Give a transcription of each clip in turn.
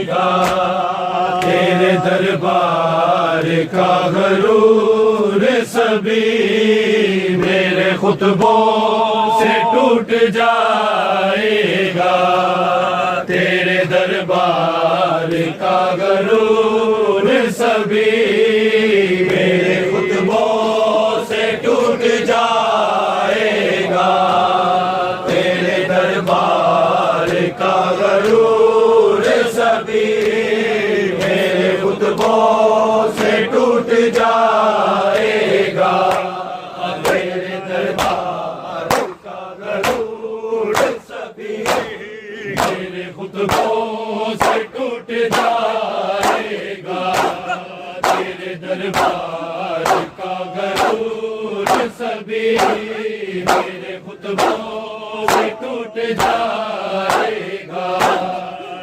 जाएगा। तेरे दरबार का गरूर सभी मेरे खुतबों से टूट जाएगा। तेरे दरबार का गरूर सभी मेरे खुतबों से टूट जाएगा। तेरे दरबार का गरूर सभी मेरे खुतबों से टूट जाएगा। तेरे दरबार का गरूर सभी मेरे खुतबों से टूट जाएगा। तेरे दरबार का गरूर सभी मेरे खुतबों से टूट जाएगा।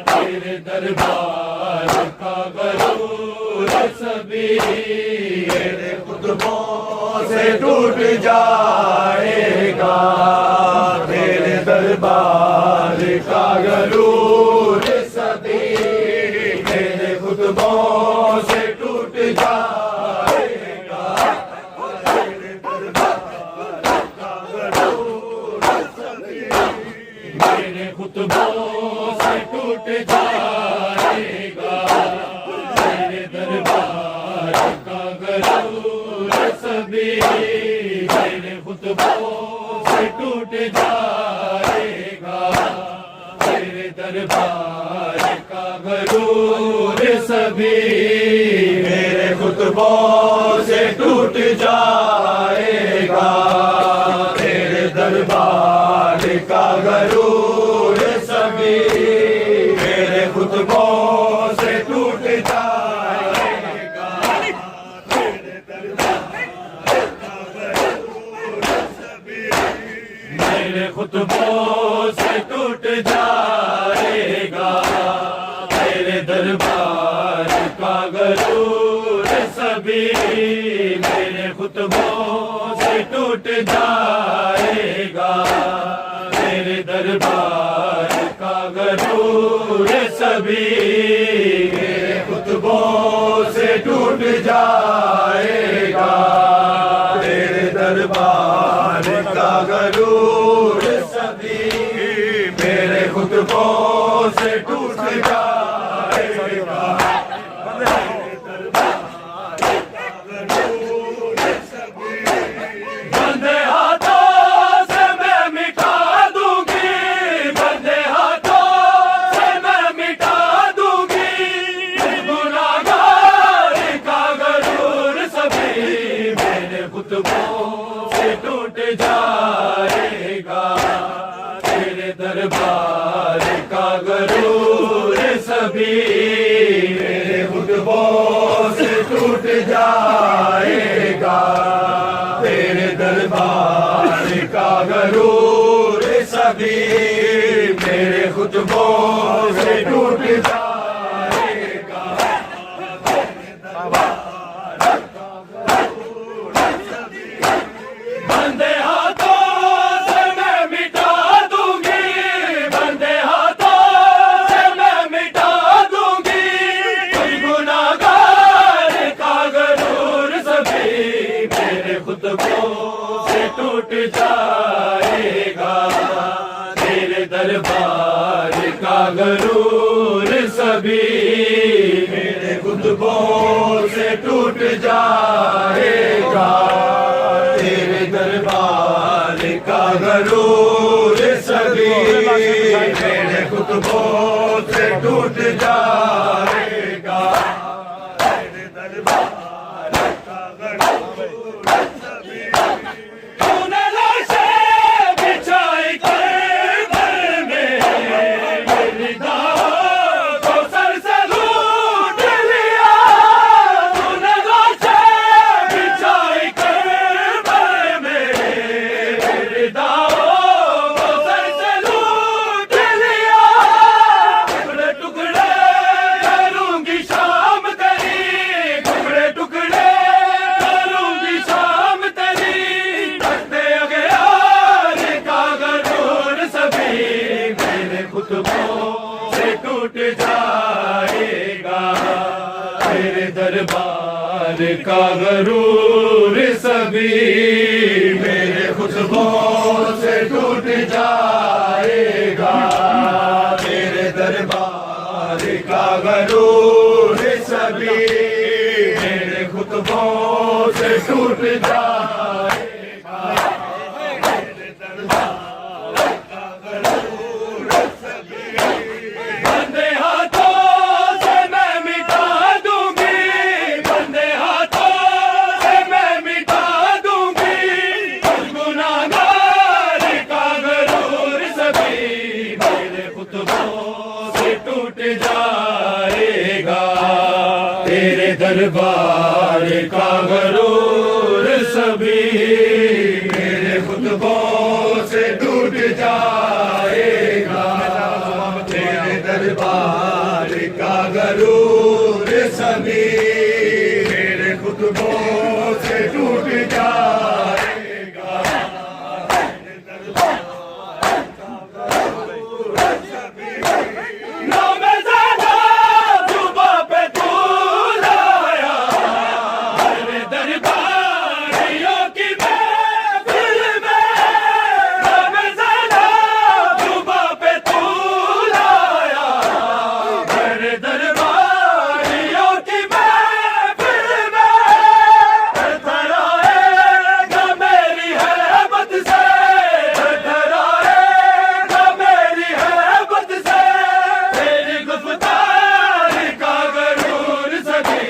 तेरे दरबार का गरूर सभी मेरे खुतबों से टूट जाएगा। तेरे दरबार का गरूर सभी मेरे खुतबों से टूट जाएगा। तेरे दरबार का गरूर सभी मेरे खुतबों से टूट जाएगा। तेरे दरबार का गरूर सभी मेरे खुतबों से टूट जाएगा। तेरे दरबार का गरूर सभी मेरे खुतबों से टूट जाएगा। तेरे दरबार का गरूर सभी मेरे खुतबों से टूट जाएगा। तेरे दरबार का गरूर सभी मेरे खुतबों से टूट जाएगा। तेरे दरबार का गरूर सभी मेरे खुतबों से टूट जाएगा। तेरे दरबार का गरूर सभी मेरे खुतबों से टूट जाएगा। तेरे दरबार का गरूर सभी मेरे खुतबों से टूट जाएगा। बंदे हाथों से मैं मिटा दूंगी, बंदे हाथों से मैं मिटा दूंगी। गुनाहगार का गरूर सभी मेरे खुतबों से टूट जाएगा। तेरे दरबार का गरूर सभी मेरे खुतबों से टूट जाएगा। तेरे दरबार का गरूर सभी मेरे खुतबों से टूट जाएगा। बंदे हाथों से मैं मिटा दूंगी, बंदे हाथों से मैं मिटा दूंगी। गुनाहगार का गरूर सभी मेरे खुतबों से टूट जाएगा। तेरे दरबार का गरूर सभी मेरे खुतबों से टूट जाएगा। तेरे दरबार का गरूर सभी मेरे खुतबों से टूट जाएगा। तेरे दरबार का गरूर सभी तूने लाशें बिछाई करबल में, मेरी दाहों को सर से लूट लिया। तूने लाशें बिछाई करबल में, मेरी दाहों को सर से लूट लिया। टुकड़े टुकड़े करूंगी शाम दरबार का गरूर सभी मेरे खुतबों से टूट जाएगा। तेरे दरबार का गरूर सभी मेरे खुतबों से टूट जाएगा। तेरे दरबार का गरूर सभी बंदे हाथों से मैं मिटा दूंगी, बंदे हाथों से मैं मिटा दूंगी गुनाहगार का गरूर सभी मेरे खुतबों से टूट जाएगा। तेरे दरबार का गरूर सभी मेरे खुतबों से टूट जाएगा। तेरे दरबार का गरूर सभी मेरे खुतबों से टूट जाएगा। तेरे दरबार का गरूर सभी नाम ज़्यादा जुबां पे तू लाया, तेरे दरबारियों की महफिल में नाम ज़्यादा जुबां पे तू लाया, तेरे दरबारियों की महफिल में थराएगा मेरी हैबत से, थराएगा मेरी हैबत से तेरी गुफ्तार का गरूर सभी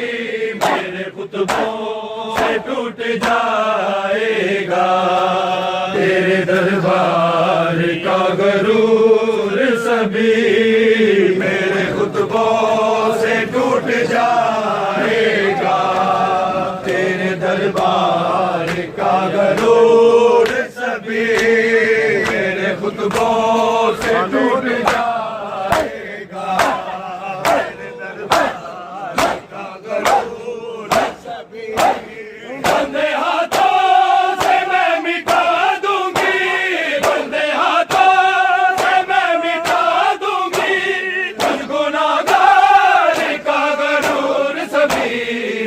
मेरे खुतबों से टूट जाएगा। तेरे दरबार का गरूर सभी मेरे खुतबों से टूट जाएगा। तेरे दरबार का गरूर सभी मेरे खुतबों से टूट जाएगा। तेरे दरबार का गरूर सभी बंदे हाथों से मैं मिटा दूंगी, बंदे हाथों से मैं मिटा दूंगी गुनाहगार का गरूर सभी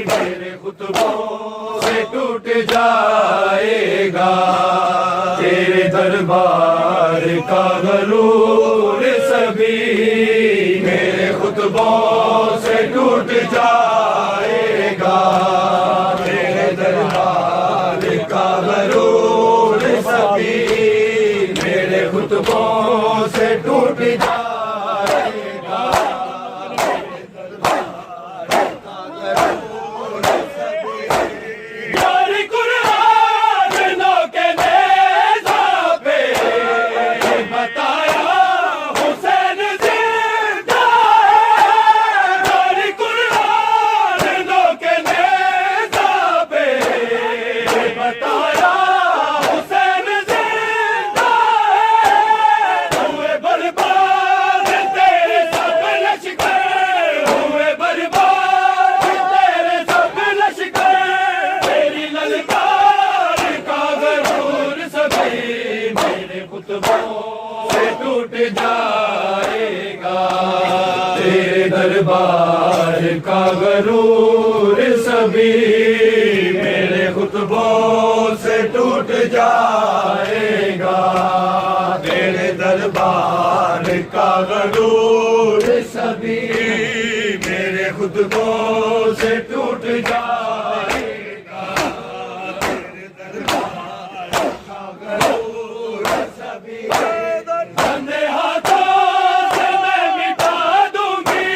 मेरे खुतबों से टूट जाएगा। तेरे दरबार का गरूर सभी मेरे खुतबों से टूट जाएगा। तेरे दरबार का गरूर सभी मेरे खुतबों से टूट जाएगा। तेरे दरबार का गरूर सभी यार कुरान नो के नेज़ा पे बताया हुसैन जिंदा है। यार कुरान नो के नेज़ा पे बताया हुसैन जिंदा है। हुए बर्बाद तेरे सब लश्कर, हुए बर्बाद तेरे सब लश्कर तेरी ललकार का गरूर सभी मेरे खुतबों से टूट जाएगा। तेरे दरबार का गरूर सभी मेरे खुतबों से टूट जाएगा। तेरे दरबार का गरूर सभी मेरे खुतबों से टूट जाएगा। तेरे दरबार का गरूर सभी बंदे हाथों से मैं मिटा दूंगी,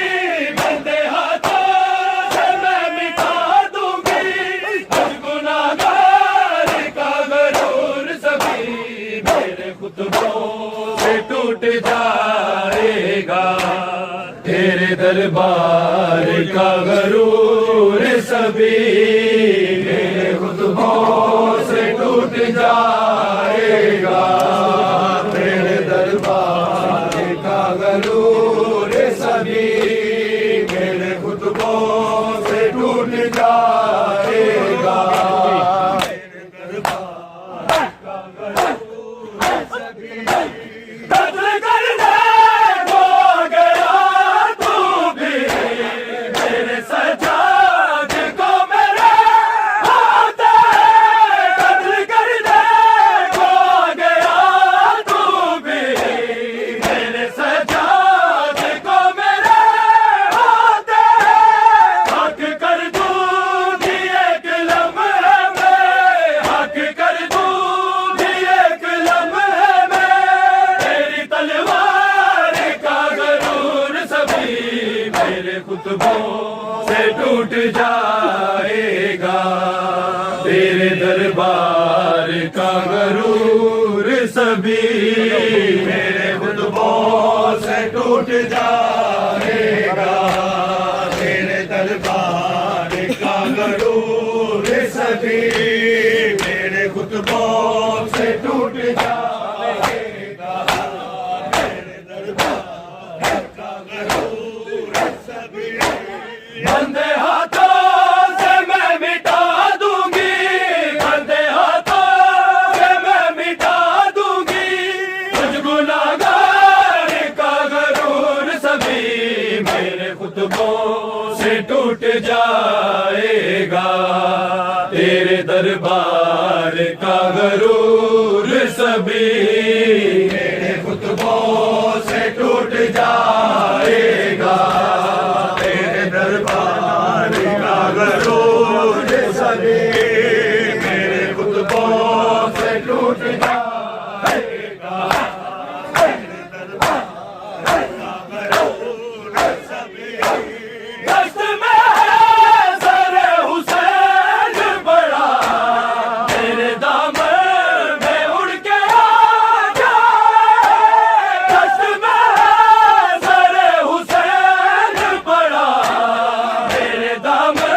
बंदे हाथों से मैं मिटा दूंगी गुनाहगार का गरूर सभी मेरे खुतबों से टूट जाएगा। तेरे दरबार का गरूर सभी मेरे खुतबों से टूट जाएगा। तेरे दरबार का गरूर सभी मेरे खुतबों से टूट जाएगा। तेरे दरबार का गरूर सभी कत्ल करने को गया तू भी मेरे सजाद मेरे खुतबों से टूट जाएगा। तेरे दरबार का गरूर सभी मेरे खुतबों से टूट जाएगा। तेरे दरबार का गरूर सभी मेरे खुतबों से टूट जाएगा। मेरे दरबार का गरूर सभी बंदे हाथों से मैं मिटा दूंगी। बंदे हाथों से मैं मिटा दूंगी। कुछ गुनाहगार का गरूर सभी मेरे खुतबों से टूट जाएगा। तेरे दरबार का गरूर सभी मेरे खुतबों से टूट जाएगा। तेरे दरबार का गरूर सभी मेरे खुतबों से टूट जाएगा। तेरे दरबार का गरूर सभी दस्त में सरे हुसैन बड़ा तेरे दामन में उड़ के आ जाए। दस्त में सरे हुसैन बड़ा तेरे दामन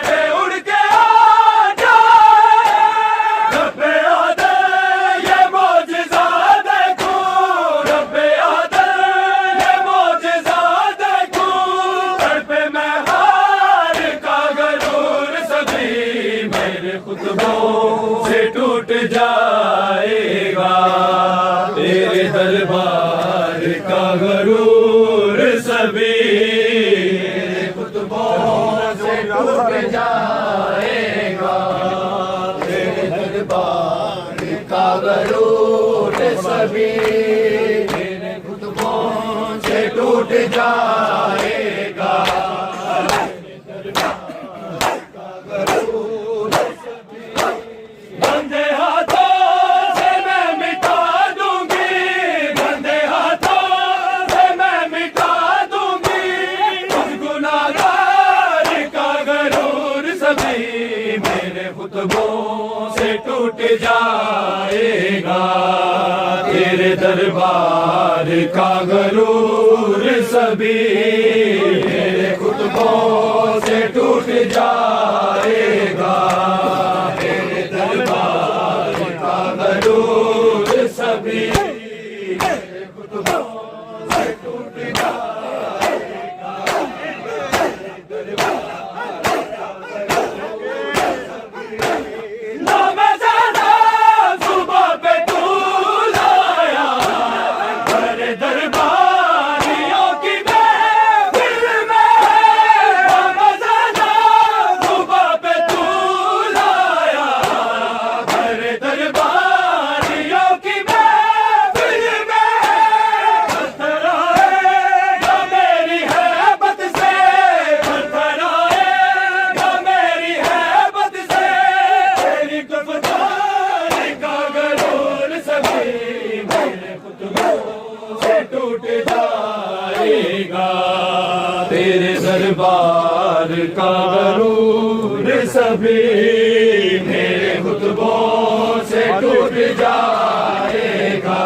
में उड़ के आ जाए। रब्बे आदम ये मौजिज़ा देखूं। रब्बे आदम ये मौजिज़ा देखूं। सर पे मैं हार का गरूर सभी मेरे खुतबों से टूट जाएगा। तेरे दरबार का गरूर सभी मेरे खुतबों से टूट जाएगा। तेरे दरबार का गरूर सभी मेरे खुतबों से टूट जाएगा। बंदे हाथों से मैं मिटा दूंगी। बंदे हाथों से मैं मिटा दूंगी। उस गुनाहगार का गरूर सभी मेरे खुतबों से टूट जाएगा। तेरे दरबार का गरूर सभी मेरे खुतबों से टूट जाएगा। तेरे दरबार का गरूर सभी मेरे खुतबों से टूट जाएगा। नाम ज़्यादा सुबह पे तू लाया। बड़े दरबारियों की महफिल में नाम ज़्यादा सुबह पे तू लाया। बड़े दरबारियों की महफिल में पत्थर आएगा मेरी हैबत से। पत्थर आएगा मेरी हैबत से। तेरी गिरफ्तार का गरूर सभी मेरे खुतबों से टूट जाएगा। तेरे दरबार का गरूर सभी मेरे खुतबों से टूट जाएगा।